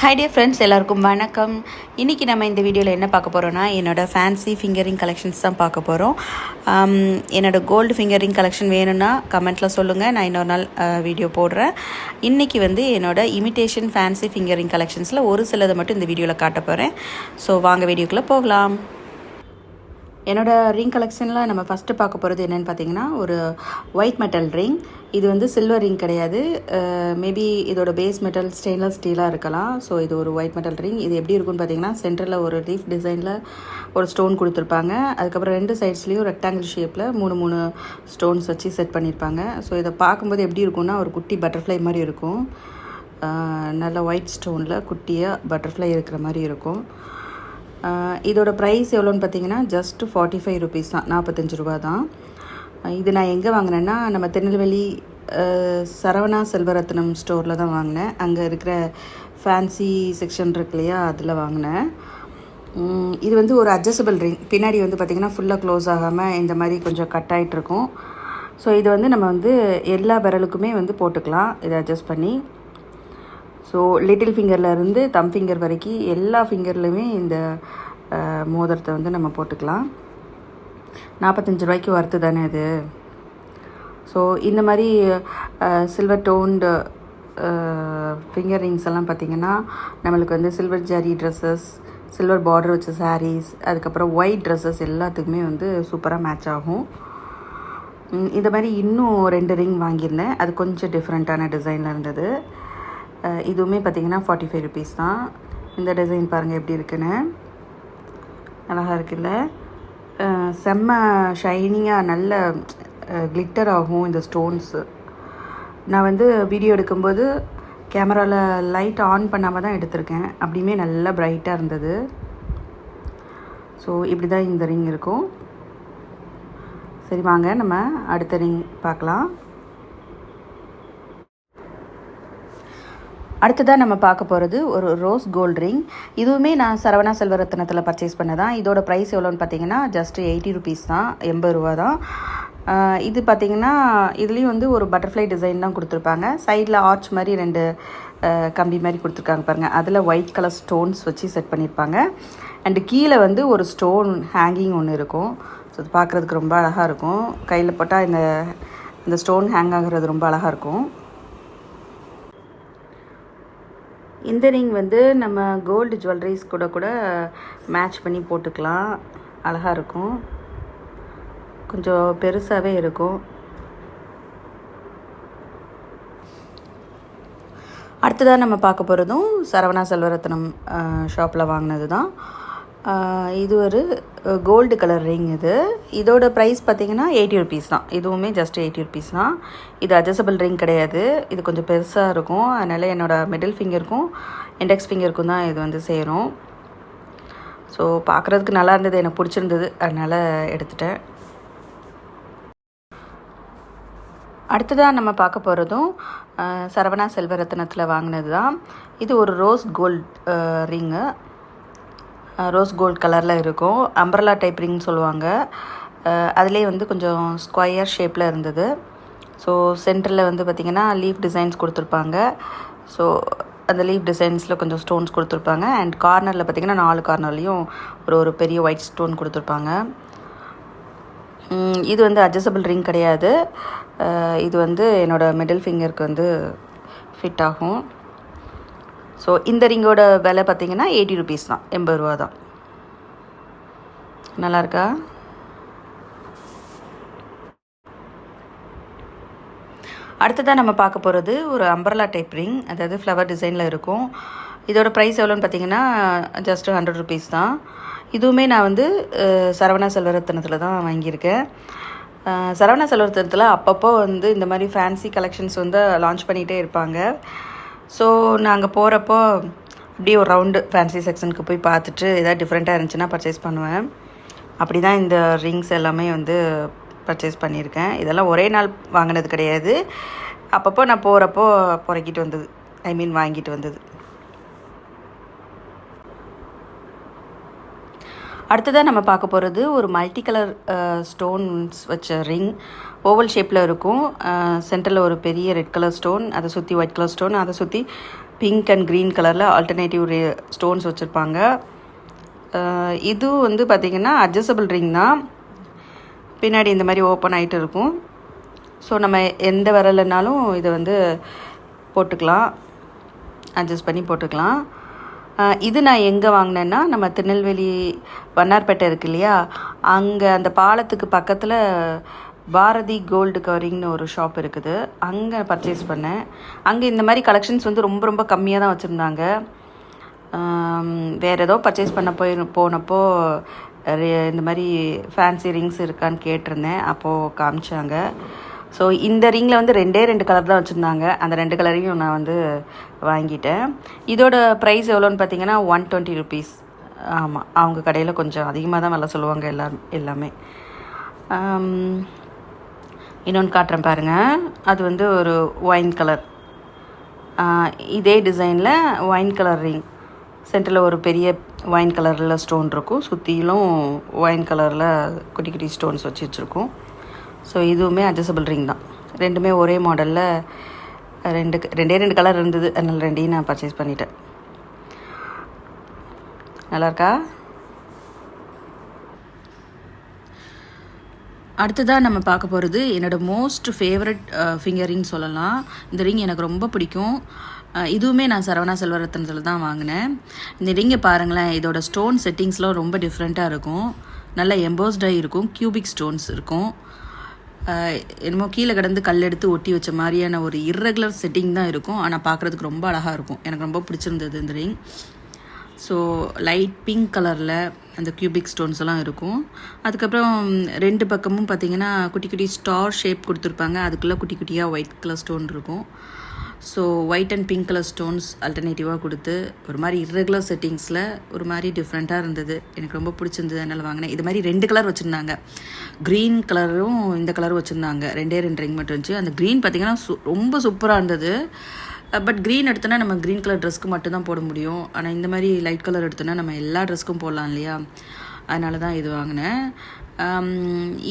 Hi dear friends, எல்லாருக்கும் வணக்கம். இன்றைக்கி நம்ம இந்த வீடியோவில் என்ன பார்க்க போகிறோன்னா, என்னோடய ஃபேன்சி ஃபிங்கரிங் கலெக்ஷன்ஸ் தான் பார்க்க போகிறோம். என்னோடய கோல்டு ஃபிங்கரிங் கலெக்ஷன் வேணும்னா கமெண்ட்டில் சொல்லுங்கள், நான் இன்னொரு நாள் வீடியோ போடுறேன். இன்றைக்கி என்னோடய இமிட்டேஷன் ஃபேன்சி ஃபிங்கரிங் கலெக்ஷன்ஸில் ஒரு சிலதை மட்டும் இந்த வீடியோவில் காட்ட போகிறேன். ஸோ வாங்க வீடியோக்குள்ளே போகலாம். என்னோடய ரிங் கலெக்ஷனில் நம்ம ஃபஸ்ட்டு பார்க்க போகிறது என்னென்னு பார்த்தீங்கன்னா, ஒரு ஒயிட் மெட்டல் ரிங். இது சில்வர் ரிங் கிடையாது. மேபி இதோட பேஸ் மெட்டல் ஸ்டெயின்லெஸ் ஸ்டீலாக இருக்கலாம். ஸோ இது ஒரு ஒயிட் மெட்டல் ரிங். இது எப்படி இருக்குன்னு பார்த்தீங்கன்னா, சென்டரில் ஒரு லீஃப் டிசைனில் ஒரு ஸ்டோன் கொடுத்துருப்பாங்க. அதுக்கப்புறம் 2 சைட்ஸ்லேயும் ரெக்டாங்கிள் ஷேப்பில் 3 ஸ்டோன்ஸ் வச்சு செட் பண்ணியிருப்பாங்க. ஸோ இதை பார்க்கும்போது எப்படி இருக்குன்னா, ஒரு குட்டி பட்டர்ஃப்ளை மாதிரி இருக்கும். நல்ல ஒயிட் ஸ்டோனில் குட்டியாக பட்டர்ஃப்ளை இருக்கிற மாதிரி இருக்கும். இதோட ப்ரைஸ் எவ்வளோன்னு பார்த்தீங்கன்னா, ஜஸ்ட் 45 ருபீஸ் தான், 45 ரூபா தான். இது நான் எங்கே வாங்கினேன்னா, நம்ம திருநெல்வேலி சரவணா செல்வரத்னம் ஸ்டோரில் தான் வாங்கினேன். அங்கே இருக்கிற ஃபேன்சி செக்ஷன் இருக்கு இல்லையா, அதில் வாங்கினேன். இது ஒரு அட்ஜஸ்டபிள் ரிங். பின்னாடி பார்த்திங்கன்னா ஃபுல்லாக க்ளோஸ் ஆகாமல் இந்த மாதிரி கொஞ்சம் கட் ஆகிட்ருக்கும். ஸோ இது நம்ம எல்லா விரலுக்குமே போட்டுக்கலாம், இதை அட்ஜஸ்ட் பண்ணி. ஸோ லிட்டில் ஃபிங்கர்லேருந்து தம் ஃபிங்கர் வரைக்கும் எல்லா ஃபிங்கர்லையுமே இந்த மோதிரத்தை நம்ம போட்டுக்கலாம். 45 ரூபாய்க்கு வறுத்து தானே இது. ஸோ இந்த மாதிரி சில்வர் டோன்டு ஃபிங்கர் ரிங்ஸ் எல்லாம் பார்த்திங்கன்னா, நம்மளுக்கு silver zari dresses, silver border வச்ச சாரீஸ், அதுக்கப்புறம் ஒயிட் ட்ரெஸ்ஸஸ் எல்லாத்துக்குமே சூப்பராக மேட்ச் ஆகும். இந்த மாதிரி இன்னும் 2 ரிங் வாங்கியிருந்தேன். அது கொஞ்சம் டிஃப்ரெண்ட்டான டிசைனில் இருந்தது. இதுவுமே பார்த்திங்கன்னா 45 ருபீஸ் தான். இந்த டிசைன் பாருங்கள் எப்படி இருக்குன்னு, அழகாக இருக்குல்ல. செம்ம ஷைனிங்காக நல்ல கிளிட்டர் ஆகும் இந்த ஸ்டோன்ஸு. நான் வீடியோ எடுக்கும்போது கேமராவில் லைட் ஆன் பண்ணாமல் தான் எடுத்திருக்கேன். அப்படியுமே நல்லா ப்ரைட்டாக இருந்தது. ஸோ இப்படி தான் இந்த ரிங் இருக்கும். சரி வாங்க நம்ம அடுத்த ரிங் பார்க்கலாம். அடுத்ததாக நம்ம பார்க்க போகிறது ஒரு ரோஸ் கோல்டு ரிங். இதுவுமே நான் சரவணா செல்வரத்னத்தில் பர்ச்சேஸ் பண்ணதான். இதோட ப்ரைஸ் எவ்வளோன்னு பார்த்தீங்கன்னா, ஜஸ்ட் 80 ருபீஸ் தான், 80 ரூபா தான். இது பார்த்திங்கன்னா, இதுலேயும் ஒரு பட்டர்ஃப்ளை டிசைன் தான் கொடுத்துருப்பாங்க. சைடில் ஆர்ச் மாதிரி 2 கம்பி மாதிரி கொடுத்துருக்காங்க பாருங்கள். அதில் ஒயிட் கலர் ஸ்டோன்ஸ் வச்சு செட் பண்ணியிருப்பாங்க. அண்டு கீழே ஒரு ஸ்டோன் ஹேங்கிங் ஒன்று இருக்கும். ஸோ அது பார்க்குறதுக்கு ரொம்ப அழகாக இருக்கும். கையில் போட்டால் இந்த ஸ்டோன் ஹேங் ஆகிறது ரொம்ப அழகாக இருக்கும். இந்த ரிங் நம்ம கோல்டு ஜுவல்லரிஸ் கூட மேட்ச் பண்ணி போட்டுக்கலாம். அழகாக இருக்கும், கொஞ்சம் பெருசாகவே இருக்கும். அடுத்ததாக நம்ம பார்க்க போகிறதும் சரவணா செல்வரத்னம் ஷாப்பில் வாங்கினது தான். இது ஒரு கோல்டு கலர் ரிங். இதோட ப்ரைஸ் பார்த்திங்கன்னா 80 ருபீஸ் தான். இதுவுமே ஜஸ்ட் 80 ருபீஸ் தான். இது அட்ஜஸ்டபிள் ரிங் கிடையாது. இது கொஞ்சம் பெருசாக இருக்கும். அதனால் என்னோடய மிடில் ஃபிங்கருக்கும் இண்டெக்ஸ் ஃபிங்கருக்கும் தான் இது சேரும். ஸோ பார்க்குறதுக்கு நல்லா இருந்தது, எனக்கு பிடிச்சிருந்தது, அதனால் எடுத்துட்டேன். அடுத்ததாக நம்ம பார்க்க போகிறதும் சரவணா செல்வரத்னத்தில் வாங்கினது தான். இது ஒரு rose gold ring. Rose gold கலரில் இருக்கும். அம்பர்லா டைப் ரிங் சொல்லுவாங்க. அதிலே கொஞ்சம் ஸ்கொயர் ஷேப்பில் இருந்தது. ஸோ சென்டரில் பார்த்திங்கன்னா லீஃப் டிசைன்ஸ் கொடுத்துருப்பாங்க. ஸோ அந்த லீஃப் டிசைன்ஸில் கொஞ்சம் ஸ்டோன்ஸ் கொடுத்துருப்பாங்க. அண்ட் கார்னரில் பார்த்திங்கன்னா 4 கார்னர்லேயும் ஒரு பெரிய ஒயிட் ஸ்டோன் கொடுத்துருப்பாங்க. இது அட்ஜஸ்டபிள் ரிங் கிடையாது. இது என்னோடய மிடில் ஃபிங்கருக்கு ஃபிட் ஆகும். ஸோ இந்த ரிங்கோட விலை பார்த்திங்கன்னா 80 ருபீஸ் தான், 80 ரூபா தான். நல்லாயிருக்கா? அடுத்ததாக நம்ம பார்க்க போகிறது ஒரு அம்பர்லா டைப் ரிங், அதாவது ஃப்ளவர் டிசைனில் இருக்கும். இதோட ப்ரைஸ் எவ்வளோன்னு பார்த்தீங்கன்னா, ஜஸ்ட் 100 ருபீஸ் தான். இதுவுமே நான் சரவணா செல்வரத்னத்தில் தான் வாங்கியிருக்கேன். சரவணா செல்வரத்னத்தில் அப்பப்போ இந்த மாதிரி ஃபேன்சி கலெக்ஷன்ஸ் லான்ச் பண்ணிகிட்டே இருப்பாங்க. ஸோ நாங்கள் போகிறப்போ அப்படியே ஒரு ரவுண்டு ஃபேன்சி செக்ஷனுக்கு போய் பார்த்துட்டு எதாவது டிஃப்ரெண்ட்டாக இருந்துச்சுன்னா பர்ச்சேஸ் பண்ணுவேன். அப்படி தான் இந்த ரிங்ஸ் எல்லாமே பர்ச்சேஸ் பண்ணியிருக்கேன். இதெல்லாம் ஒரே நாள் வாங்கினது கிடையாது. அப்பப்போ நான் போகிறப்போ பொறுக்கிட்டு வந்தது, வாங்கிட்டு வந்தது. அடுத்ததாக நம்ம பார்க்க போகிறது ஒரு மல்டி கலர் ஸ்டோன்ஸ் வச்ச ரிங். ஓவல் ஷேப்பில் இருக்கும். சென்டரில் ஒரு பெரிய ரெட் கலர் ஸ்டோன், அதை சுற்றி ஒயிட் கலர் ஸ்டோன், அதை சுற்றி பிங்க் அண்ட் க்ரீன் கலரில் ஆல்டர்னேட்டிவ் ஸ்டோன்ஸ் வச்சுருப்பாங்க. இது வந்து பார்த்திங்கன்னா அட்ஜஸ்டபிள் ரிங் தான். பின்னாடி இந்த மாதிரி ஓப்பன் ஆகிட்டு இருக்கும். ஸோ நம்ம எந்த விரல்னாலும் இதை வந்து போட்டுக்கலாம், அட்ஜஸ்ட் பண்ணி போட்டுக்கலாம். இது நான் எங்கே வாங்கினேன்னா, நம்ம திருநெல்வேலி வண்ணார்பேட்டை இருக்கு இல்லையா, அங்கே அந்த பாலத்துக்கு பக்கத்தில் பாரதி கோல்டு கவரிங்னு ஒரு ஷாப் இருக்குது, அங்கே பர்ச்சேஸ் பண்ணேன். அங்கே இந்த மாதிரி கலெக்ஷன்ஸ் வந்து ரொம்ப ரொம்ப கம்மியாக தான் வச்சுருந்தாங்க. வேறு ஏதோ பர்ச்சேஸ் பண்ண போனப்போ இந்த மாதிரி ஃபேன்சி ரிங்ஸ் இருக்கான்னு கேட்டிருந்தேன். அப்போது காமிச்சாங்க. ஸோ இந்த ரிங்கில் வந்து 2 கலர் தான் வச்சுருந்தாங்க. அந்த 2 கலரையும் நான் வந்து வாங்கிட்டேன். இதோட ப்ரைஸ் எவ்வளோன்னு பார்த்தீங்கன்னா 120 ருபீஸ். ஆமாம், அவங்க கடையில் கொஞ்சம் அதிகமாக தான் விலை சொல்லுவாங்க எல்லாமே. இன்னொன்று காட்டுறேன் பாருங்கள். அது வந்து ஒரு ஒயின் கலர், இதே டிசைனில் ஒயின் கலர் ரிங். சென்டரில் ஒரு பெரிய ஒயின் கலரில் ஸ்டோன் இருக்கும், சுற்றிலும் ஒயின் கலரில் குட்டி குட்டி ஸ்டோன்ஸ் வச்சுருக்கோம். ஸோ இதுவுமே அட்ஜஸ்டபிள் ரிங் தான். ரெண்டுமே ஒரே மாடலில் ரெண்டே கலர் இருந்தது, அதனால் ரெண்டையும் நான் பர்ச்சேஸ் பண்ணிட்டேன். நல்லாயிருக்கா? அடுத்ததாக நம்ம பார்க்க போகிறது என்னோடய மோஸ்ட் ஃபேவரட் ஃபிங்கரிங் சொல்லலாம். இந்த ரிங் எனக்கு ரொம்ப பிடிக்கும். இதுவுமே நான் சரவணா செல்வரத்னத்தில் தான் வாங்கினேன். இந்த ரிங்கை பாருங்களேன், இதோட ஸ்டோன் செட்டிங்ஸ்லாம் ரொம்ப டிஃப்ரெண்ட்டாக இருக்கும். நல்லா எம்போஸ்டாக இருக்கும், கியூபிக் ஸ்டோன்ஸ் இருக்கும். என்னமோ கீழே கிடந்து கல் எடுத்து ஒட்டி வச்ச மாதிரியான ஒரு இர்ரெகுலர் செட்டிங் தான் இருக்கும். ஆனால் பார்க்குறதுக்கு ரொம்ப அழகாக இருக்கும். எனக்கு ரொம்ப பிடிச்சிருந்தது இந்த ரிங். ஸோ லைட் பிங்க் கலரில் அந்த கியூபிக் ஸ்டோன்ஸ் எல்லாம் இருக்கும். அதுக்கப்புறம் 2 பக்கமும் பார்த்திங்கன்னா குட்டி குட்டி ஸ்டார் ஷேப் கொடுத்துருப்பாங்க. அதுக்குள்ளே குட்டி குட்டியாக ஒயிட் கலர் ஸ்டோன் இருக்கும். So white and pink colour stones அல்டர்னேட்டிவாக கொடுத்து ஒரு மாதிரி இர்ரெகுலர் செட்டிங்ஸில் ஒரு மாதிரி டிஃப்ரெண்ட்டாக இருந்தது. எனக்கு ரொம்ப பிடிச்சிருந்தது, அதனால் வாங்கினேன். இது மாதிரி 2 கலர் வச்சுருந்தாங்க. க்ரீன் கலரும் இந்த கலரும் வச்சுருந்தாங்க. 2 ரிங் மட்டும் இருந்துச்சு. அந்த க்ரீன் பார்த்திங்கன்னா ரொம்ப சூப்பராக இருந்தது. பட் க்ரீன் எடுத்தோன்னா நம்ம க்ரீன் கலர் ட்ரெஸ்க்கு மட்டும்தான் போட முடியும். ஆனால் இந்த மாதிரி லைட் கலர் எடுத்தோன்னா நம்ம எல்லா ட்ரெஸ்க்கும் போடலாம் இல்லையா, அதனால தான் இது வாங்கினேன்.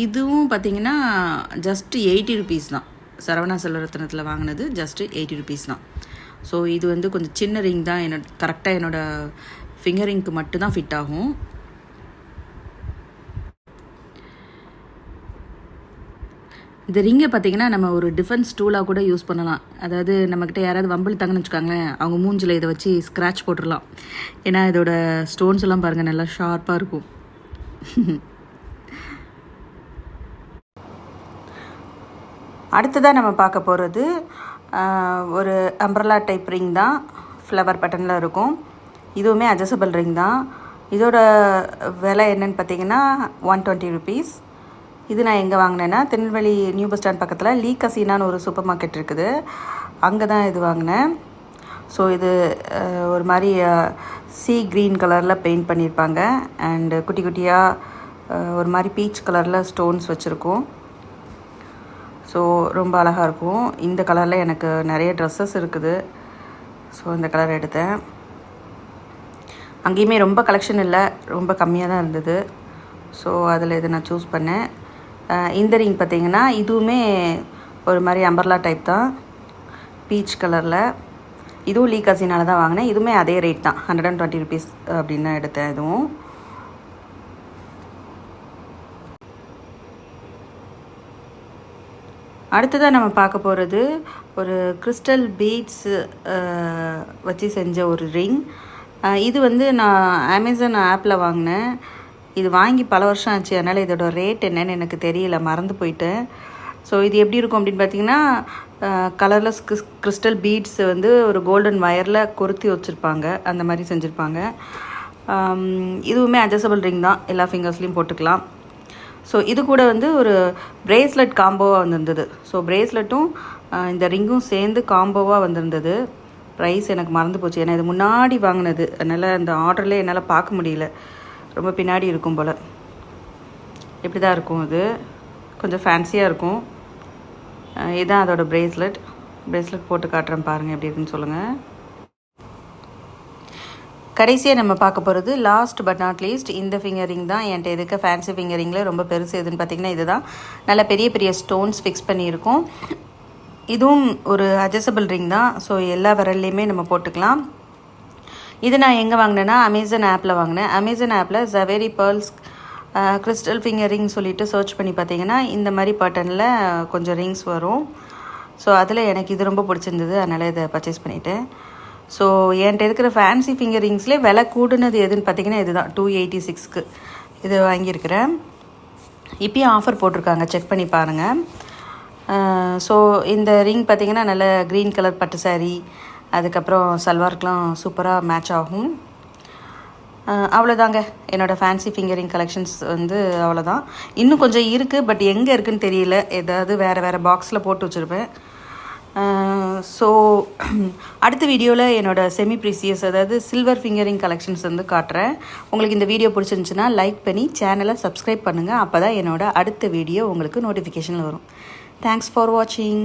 இதுவும் பார்த்திங்கன்னா ஜஸ்ட்டு 80 ருபீஸ் தான். சரவணா செல்வரத்னத்தில் வாங்கினது ஜஸ்ட்டு 80 ருபீஸ் தான். ஸோ இது வந்து கொஞ்சம் சின்ன ரிங் தான். கரெக்டாக என்னோடய ஃபிங்கரிங்க்கு மட்டும்தான் ஃபிட் ஆகும். இந்த ரிங்கை பார்த்திங்கன்னா நம்ம ஒரு டிஃபென்ஸ் டூலாக கூட யூஸ் பண்ணலாம். அதாவது நம்மக்கிட்ட யாராவது வம்பிழுத்தாங்கன்னு வச்சுக்காங்களேன், அவங்க மூஞ்சில் இதை வச்சு ஸ்க்ராட்ச் போட்டுடலாம். ஏன்னா இதோட ஸ்டோன்ஸ் எல்லாம் பாருங்கள், நல்லா ஷார்ப்பாக இருக்கும். அடுத்ததாக நம்ம பார்க்க போகிறது ஒரு அம்ப்ரலா டைப் ரிங் தான், ஃப்ளவர் பட்டனில் இருக்கும். இதுவுமே அட்ஜஸ்டபிள் ரிங் தான். இதோட விலை என்னன்னு பார்த்தீங்கன்னா 120 ருபீஸ். இது நான் எங்கே வாங்கினேன்னா, திருநெல்வேலி நியூ பஸ் ஸ்டாண்ட் பக்கத்தில் லீ கசீனான்னு ஒரு சூப்பர் மார்க்கெட் இருக்குது, அங்கே தான் இது வாங்கினேன். ஸோ இது ஒரு மாதிரி சீ க்ரீன் கலரில் பெயிண்ட் பண்ணியிருப்பாங்க. அண்டு குட்டி குட்டியாக ஒரு மாதிரி பீச் கலரில் ஸ்டோன்ஸ் வச்சுருக்கோம். ஸோ ரொம்ப அழகாக இருக்கும். இந்த கலரில் எனக்கு நிறைய ட்ரெஸ்ஸஸ் இருக்குது. ஸோ இந்த கலர் எடுத்தேன். அங்கேயுமே ரொம்ப கலெக்ஷன் இல்லை, ரொம்ப கம்மியாக தான் இருந்தது. ஸோ அதில் இதை நான் சூஸ் பண்ணேன். இந்த ரிங் பார்த்திங்கன்னா இதுவுமே ஒரு மாதிரி அம்பர்லா டைப் தான், பீச் கலரில். இதுவும் லீ கசினால் தான் வாங்கினேன். இதுவுமே அதே ரேட் தான், 120 ருபீஸ் அப்படின்னு தான் எடுத்தேன். இதுவும் அடுத்ததாக நம்ம பார்க்க போகிறது ஒரு கிறிஸ்டல் பீட்ஸ் வச்சு செஞ்ச ஒரு ரிங். இது வந்து நான் அமேசான் ஆப்பில் வாங்கினேன். இது வாங்கி பல வருஷம் ஆச்சு, அதனால் இதோட ரேட் என்னன்னு எனக்கு தெரியல, மறந்து போயிட்டேன். ஸோ இது எப்படி இருக்கும் அப்படின்னு பார்த்தீங்கன்னா, கலர்லெஸ் கிறிஸ்டல் பீட்ஸ் வந்து ஒரு கோல்டன் வயரில் கொருத்தி வச்சுருப்பாங்க, அந்த மாதிரி செஞ்சுருப்பாங்க. இதுவுமே அட்ஜஸ்டபிள் ரிங் தான், எல்லா ஃபிங்கர்ஸ்லேயும் போட்டுக்கலாம். ஸோ இது கூட வந்து ஒரு பிரேஸ்லெட் காம்போவாக வந்திருந்தது. ஸோ பிரேஸ்லெட்டும் இந்த ரிங்கும் சேர்ந்து காம்போவாக வந்திருந்தது. ப்ரைஸ் எனக்கு மறந்து போச்சு, ஏன்னா இது முன்னாடி வாங்கினது, அதனால் அந்த ஆர்டரில் என்னால் பார்க்க முடியல, ரொம்ப பின்னாடி இருக்கும் போல். இப்படி தான் இருக்கும், இது கொஞ்சம் ஃபேன்சியாக இருக்கும். இதுதான் அதோட பிரேஸ்லெட் போட்டு காட்டுறேன் பாருங்கள், எப்படி இருக்குன்னு சொல்லுங்கள். கடைசியாக நம்ம பார்க்க போகிறது லாஸ்ட் பட் நாட் லீஸ்ட் இந்த ஃபிங்கரிங் தான். என்கிட்ட இருக்க ஃபேன்சி ஃபிங்கரிங்கில் ரொம்ப பெருசு எதுன்னு பார்த்திங்கன்னா இதுதான். நல்ல பெரிய பெரிய ஸ்டோன்ஸ் ஃபிக்ஸ் பண்ணியிருக்கோம். இதுவும் ஒரு அட்ஜஸ்டபிள் ரிங் தான். ஸோ எல்லா விரல்லையுமே நம்ம போட்டுக்கலாம். இது நான் எங்கே வாங்கினேன்னா அமேசான் ஆப்பில் வாங்கினேன். அமேசான் ஆப்பில் Zaveri pearls crystal finger ring சொல்லிட்டு சர்ச் பண்ணி பார்த்தீங்கன்னா இந்த மாதிரி பேட்டர்னில் கொஞ்சம் ரிங்ஸ் வரும். ஸோ அதில் எனக்கு இது ரொம்ப பிடிச்சிருந்தது, அதனால் இதை பர்ச்சேஸ் பண்ணிவிட்டேன். ஸோ என்கிட்ட இருக்கிற ஃபேன்சி ஃபிங்கர் ரிங்ஸ்லேயே விலை கூடுனது எதுன்னு பார்த்தீங்கன்னா இதுதான், 286க்கு இது வாங்கியிருக்கிறேன். இப்போயும் ஆஃபர் போட்டிருக்காங்க, செக் பண்ணி பாருங்கள். ஸோ இந்த ரிங் பார்த்திங்கன்னா நல்ல க்ரீன் கலர் பட்டு சாரீ, அதுக்கப்புறம் சல்வார்க்கெலாம் சூப்பராக மேட்ச் ஆகும். அவ்வளோதாங்க என்னோடய ஃபேன்சி ஃபிங்கரிங் கலெக்ஷன்ஸ் வந்து அவ்வளோதான். இன்னும் கொஞ்சம் இருக்குது, பட் எங்கே இருக்குதுன்னு தெரியல. ஏதாவது வேறு பாக்ஸில் போட்டு வச்சுருப்பேன். ஸோ அடுத்த வீடியோவில் என்னோடய செமி ப்ரீசியஸ் அதாவது சில்வர் ஃபிங்கரிங் கலெக்ஷன்ஸ் வந்து காட்டுறேன். உங்களுக்கு இந்த வீடியோ பிடிச்சிருந்துச்சுன்னா லைக் பண்ணி சேனலை சப்ஸ்கிரைப் பண்ணுங்கள். அப்போ தான் என்னோடய அடுத்த வீடியோ உங்களுக்கு நோட்டிஃபிகேஷனில் வரும். தேங்க்ஸ் ஃபார் வாட்சிங்.